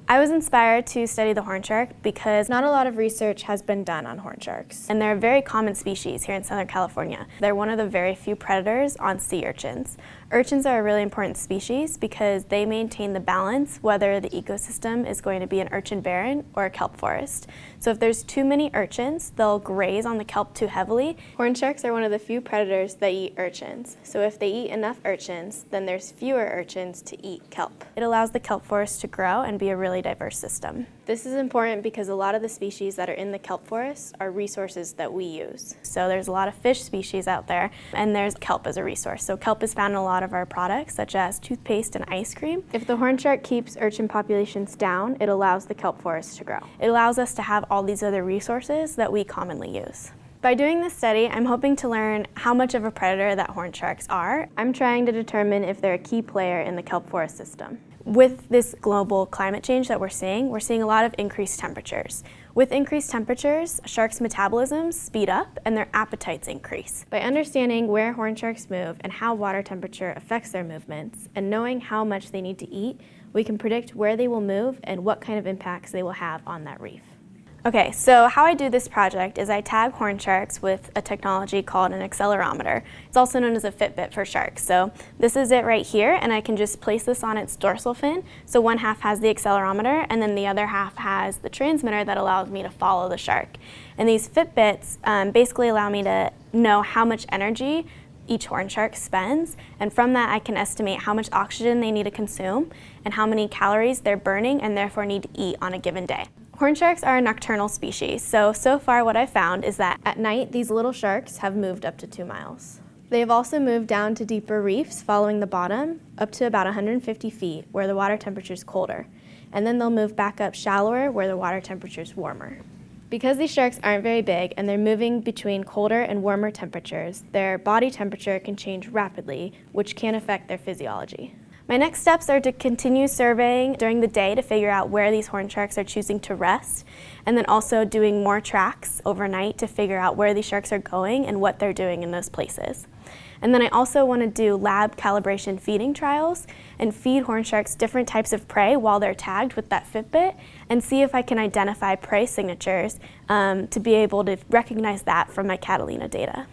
I was inspired to study the horn shark because not a lot of research has been done on horn sharks. And they're a very common species here in Southern California. They're one of the very few predators on sea urchins. Urchins are a really important species because they maintain the balance whether the ecosystem is going to be an urchin barren or a kelp forest. So if there's too many urchins, they'll graze on the kelp too heavily. Horn sharks are one of the few predators that eat urchins. So if they eat enough urchins, then there's fewer urchins to eat kelp. It allows the kelp forest to grow and be a really diverse system. This is important because a lot of the species that are in the kelp forest are resources that we use. So there's a lot of fish species out there, and there's kelp as a resource. So kelp is found in a lot of our products, such as toothpaste and ice cream. If the horn shark keeps urchin populations down, it allows the kelp forest to grow. It allows us to have all these other resources that we commonly use. By doing this study, I'm hoping to learn how much of a predator that horn sharks are. I'm trying to determine if they're a key player in the kelp forest system. With this global climate change that we're seeing a lot of increased temperatures. With increased temperatures, sharks' metabolisms speed up and their appetites increase. By understanding where horn sharks move and how water temperature affects their movements, and knowing how much they need to eat, we can predict where they will move and what kind of impacts they will have on that reef. Okay, so how I do this project is I tag horn sharks with a technology called an accelerometer. It's also known as a Fitbit for sharks. So this is it right here, and I can just place this on its dorsal fin. So one half has the accelerometer, and then the other half has the transmitter that allows me to follow the shark. And these Fitbits basically allow me to know how much energy each horn shark spends, and from that I can estimate how much oxygen they need to consume and how many calories they're burning and therefore need to eat on a given day. Horn sharks are a nocturnal species, so far what I've found is that at night these little sharks have moved up to 2 miles. They have also moved down to deeper reefs following the bottom up to about 150 feet where the water temperature is colder, and then they'll move back up shallower where the water temperature is warmer. Because these sharks aren't very big and they're moving between colder and warmer temperatures, their body temperature can change rapidly, which can affect their physiology. My next steps are to continue surveying during the day to figure out where these horn sharks are choosing to rest, and then also doing more tracks overnight to figure out where these sharks are going and what they're doing in those places. And then I also want to do lab calibration feeding trials and feed horn sharks different types of prey while they're tagged with that Fitbit and see if I can identify prey signatures to be able to recognize that from my Catalina data.